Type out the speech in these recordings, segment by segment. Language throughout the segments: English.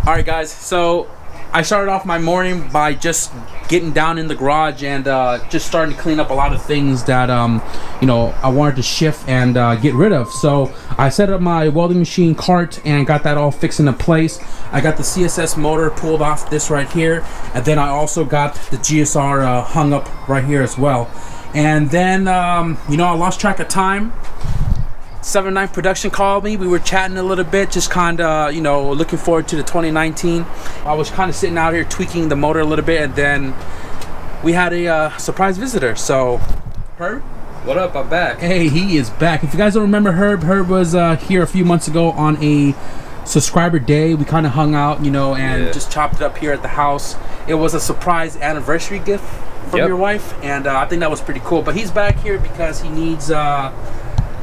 Alright guys, so I started off my morning by just getting down in the garage and just starting to clean up a lot of things that you know, I wanted to shift and get rid of. So I set up my welding machine cart and got that all fixed into place. I got the CSS motor pulled off this right here, and then I also got the GSR hung up right here as well. And then you know, I lost track of time. 7-9 production called me. We were chatting a little bit, just kind of, you know, looking forward to the 2019. I was kind of sitting out here tweaking the motor a little bit, and then we had a surprise visitor. So, Herb? What up? I'm back. Hey, he is back. If you guys don't remember Herb, Herb was here a few months ago on a subscriber day. We kind of hung out, you know, and just chopped it up here at the house. It was a surprise anniversary gift from your wife, and I think that was pretty cool. But he's back here because he needs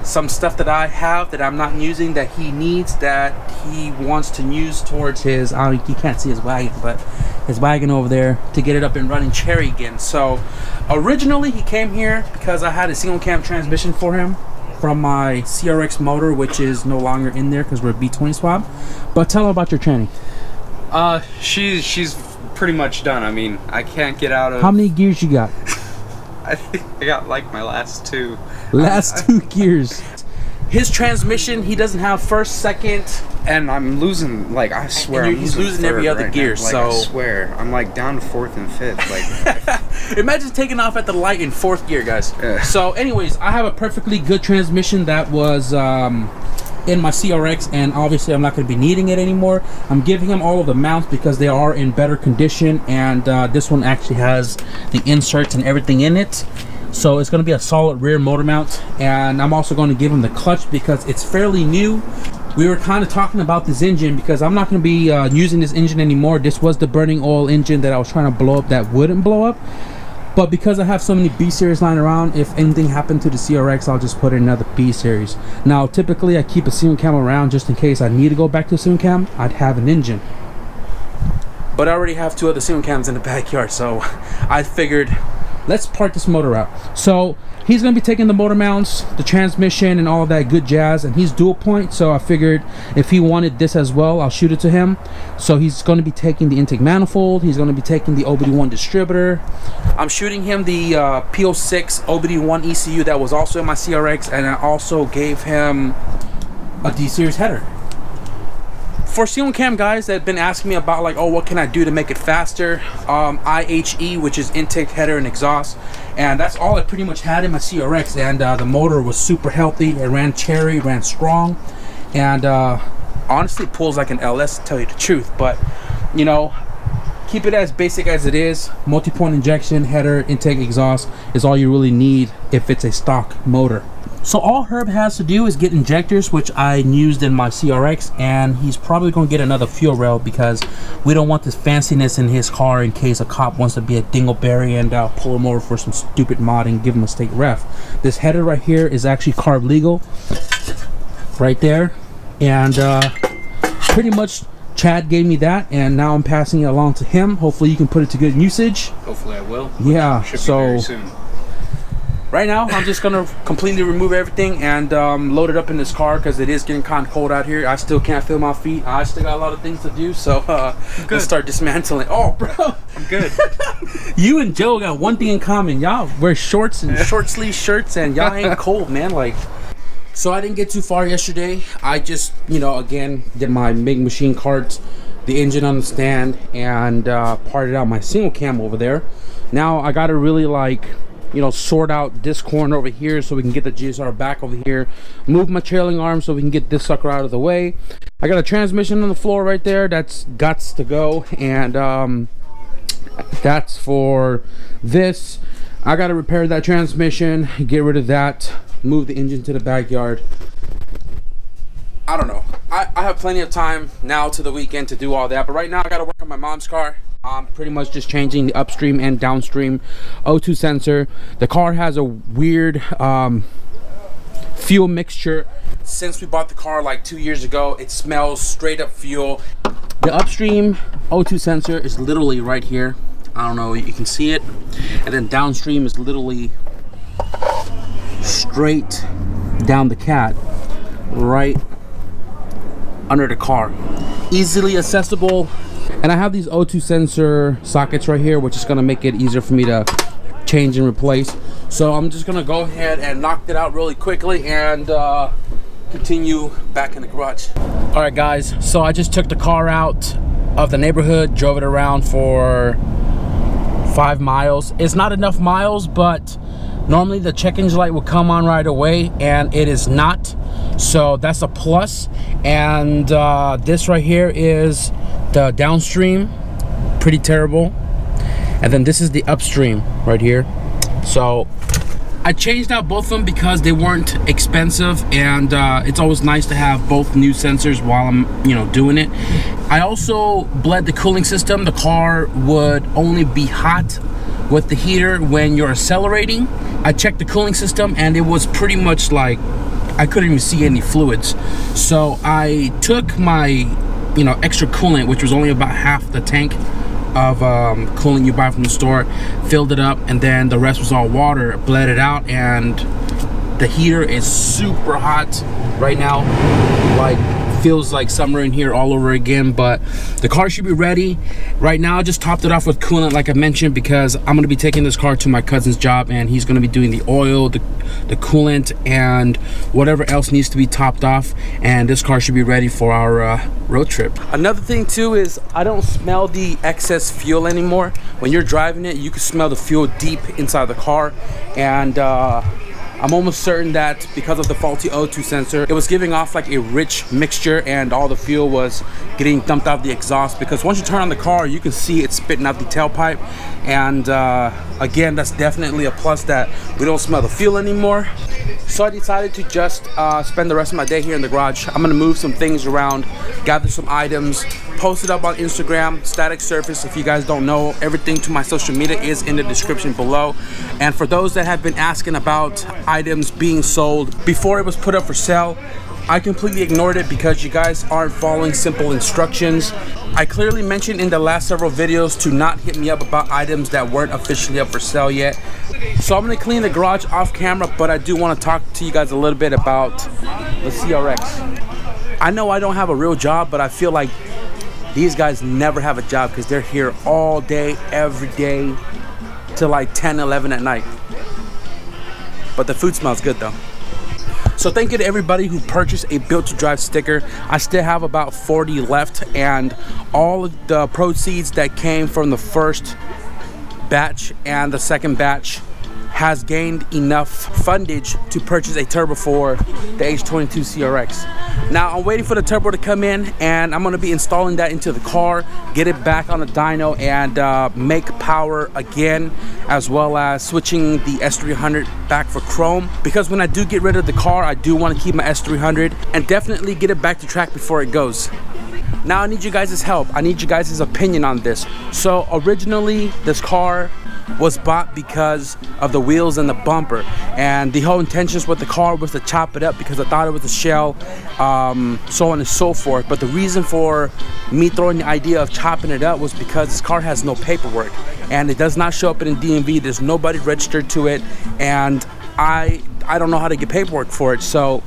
some stuff that I have that I'm not using, that he needs, that he wants to use towards his, you can't see his wagon, but his wagon over there, to get it up and running cherry again. So originally he came here because I had a single cam transmission for him from my CRX motor, which is no longer in there because we're a B20 swap. But tell him about your tranny. She's pretty much done. I mean, I can't get out of... How many gears you got? I think I got like my last two. Last two gears. His transmission, he doesn't have first, second, and I'm losing, like, I swear he's losing every other gear. Like, so I swear, I'm like down to fourth and fifth. Like, imagine taking off at the light in fourth gear, guys. So anyways, I have a perfectly good transmission that was in my CRX, and obviously I'm not going to be needing it anymore. I'm giving him all of the mounts because they are in better condition, and this one actually has the inserts and everything in it. So it's going to be a solid rear motor mount, and I'm also going to give him the clutch because it's fairly new. We were kind of talking about this engine because I'm not going to be using this engine anymore. This was the burning oil engine that I was trying to blow up that wouldn't blow up. But because I have so many B series lying around, if anything happened to the CRX, I'll just put in another B series. Now, typically I keep a single cam around just in case I need to go back to a single cam. I'd have an engine. But I already have two other single cams in the backyard, so I figured let's part this motor out. So he's going to be taking the motor mounts, the transmission, and all of that good jazz, and he's dual point, so I figured if he wanted this as well, I'll shoot it to him. So he's going to be taking the intake manifold, he's going to be taking the OBD1 distributor. I'm shooting him the P06 OBD1 ECU that was also in my CRX, and I also gave him a D-series header. For single cam guys that have been asking me about, like, oh, what can I do to make it faster, IHE, which is intake, header, and exhaust, and that's all I pretty much had in my CRX. And the motor was super healthy, it ran cherry, ran strong, and honestly pulls like an LS, to tell you the truth. But you know, keep it as basic as it is. Multi-point injection, header, intake, exhaust is all you really need if it's a stock motor. So all Herb has to do is get injectors, which I used in my CRX, and he's probably going to get another fuel rail because we don't want this fanciness in his car in case a cop wants to be a dingleberry and pull him over for some stupid mod and give him a state ref. This header right here is actually carb legal, right there, and pretty much Chad gave me that, and now I'm passing it along to him. Hopefully you can put it to good usage. Hopefully I will. Yeah, should so be very soon. Right now, I'm just gonna completely remove everything and load it up in this car because it is getting kind of cold out here. I still can't feel my feet. I still got a lot of things to do, so let's start dismantling. Oh, bro, I'm good. You and Joe got one thing in common. Y'all wear shorts and short sleeve shirts, and y'all ain't cold, man. Like, so I didn't get too far yesterday. I just, you know, again did my MIG machine carts, the engine on the stand, and parted out my single cam over there. Now I gotta really like you know, sort out this corner over here so we can get the GSR back over here, move my trailing arm so we can get this sucker out of the way. I got a transmission on the floor right there that's gots to go, and that's for this. I got to repair that transmission, get rid of that, move the engine to the backyard. I don't know. I have plenty of time now to the weekend to do all that, but right now I got to work on my mom's car. I'm pretty much just changing the upstream and downstream O2 sensor. The car has a weird fuel mixture. Since we bought the car like 2 years ago, it smells straight up fuel. The upstream O2 sensor is literally right here. I don't know, you can see it. And then downstream is literally straight down the cat, right under the car. Easily accessible. And I have these O2 sensor sockets right here, which is gonna make it easier for me to change and replace. So I'm just gonna go ahead and knock it out really quickly and continue back in the garage. All right guys, so I just took the car out of the neighborhood, drove it around for 5 miles. It's not enough miles, but normally the check engine light will come on right away, and it is not. So that's a plus. And this right here is the downstream, pretty terrible. And then this is the upstream right here. So I changed out both of them because they weren't expensive, and it's always nice to have both new sensors while I'm, you know, doing it. I also bled the cooling system. The car would only be hot with the heater when you're accelerating. I checked the cooling system and it was pretty much like I couldn't even see any fluids. So I took my, you know, extra coolant, which was only about half the tank of coolant you buy from the store, filled it up, and then the rest was all water, bled it out, and the heater is super hot right now. Like, feels like summer in here all over again. But the car should be ready. Right now I just topped it off with coolant, like I mentioned, because I'm going to be taking this car to my cousin's job, and he's going to be doing the oil, the coolant, and whatever else needs to be topped off, and this car should be ready for our road trip. Another thing too is I don't smell the excess fuel anymore. When you're driving it, you can smell the fuel deep inside the car, and I'm almost certain that because of the faulty O2 sensor, it was giving off like a rich mixture, and all the fuel was getting dumped out the exhaust, because once you turn on the car, you can see it spitting out the tailpipe. And again, that's definitely a plus that we don't smell the fuel anymore. So I decided to just spend the rest of my day here in the garage. I'm gonna move some things around, gather some items, post it up on Instagram, Static Surface. If you guys don't know, everything to my social media is in the description below. And for those that have been asking about items being sold before it was put up for sale, I completely ignored it because you guys aren't following simple instructions. I clearly mentioned in the last several videos to not hit me up about items that weren't officially up for sale yet. So I'm gonna clean the garage off camera, but I do want to talk to you guys a little bit about the CRX. I know I don't have a real job, but I feel like these guys never have a job because they're here all day, every day, till like 10, 11 at night. But the food smells good though. So thank you to everybody who purchased a Built to Drive sticker. I still have about 40 left, and all of the proceeds that came from the first batch and the second batch has gained enough fundage to purchase a turbo for the H22 CRX. Now I'm waiting for the turbo to come in, and I'm going to be installing that into the car, get it back on the dyno, and make power again, as well as switching the S300 back for chrome, because when I do get rid of the car, I do want to keep my S300 and definitely get it back to track before it goes. Now I need you guys' help. I need you guys' opinion on this. So originally this car was bought because of the wheels and the bumper, and the whole intentions with the car was to chop it up because I thought it was a shell, so on and so forth. But the reason for me throwing the idea of chopping it up was because this car has no paperwork, and it does not show up in the DMV. There's nobody registered to it, and I don't know how to get paperwork for it. So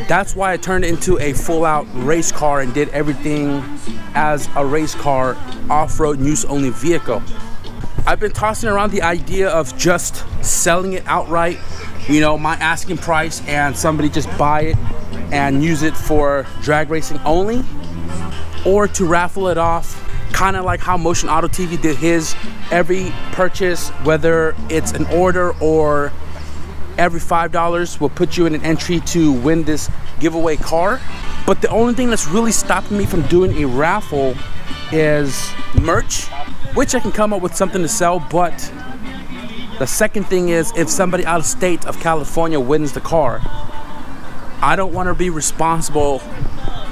that's why I turned it into a full-out race car and did everything as a race car, off-road use-only vehicle. I've been tossing around the idea of just selling it outright, you know, my asking price, and somebody just buy it and use it for drag racing only, or to raffle it off, kind of like how Motion Auto TV did his. Every purchase, whether it's an order or every $5 will put you in an entry to win this giveaway car. But the only thing that's really stopping me from doing a raffle is merch, which I can come up with something to sell. But the second thing is, if somebody out of state of California wins the car, I don't want to be responsible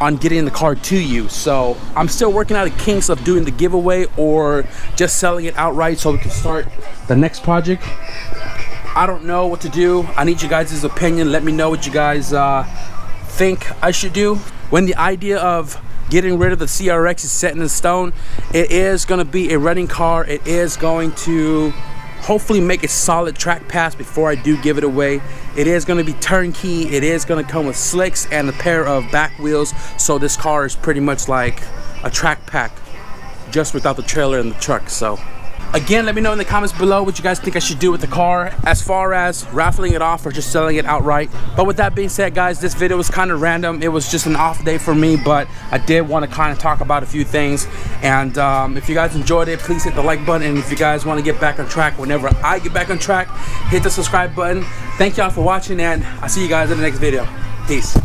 on getting the car to you. So I'm still working out the kinks of doing the giveaway or just selling it outright so we can start the next project. I don't know what to do. I need you guys' opinion. Let me know what you guys think I should do. When the idea of getting rid of the CRX is set in stone, it is going to be a running car. It is going to hopefully make a solid track pass before I do give it away. It is going to be turnkey. It is going to come with slicks and a pair of back wheels. So this car is pretty much like a track pack, just without the trailer and the truck. So again, let me know in the comments below what you guys think I should do with the car, as far as raffling it off or just selling it outright. But with that being said, guys, this video was kind of random. It was just an off day for me, but I did want to kind of talk about a few things. And if you guys enjoyed it, please hit the like button. And if you guys want to get back on track whenever I get back on track, hit the subscribe button. Thank y'all for watching, and I'll see you guys in the next video. Peace.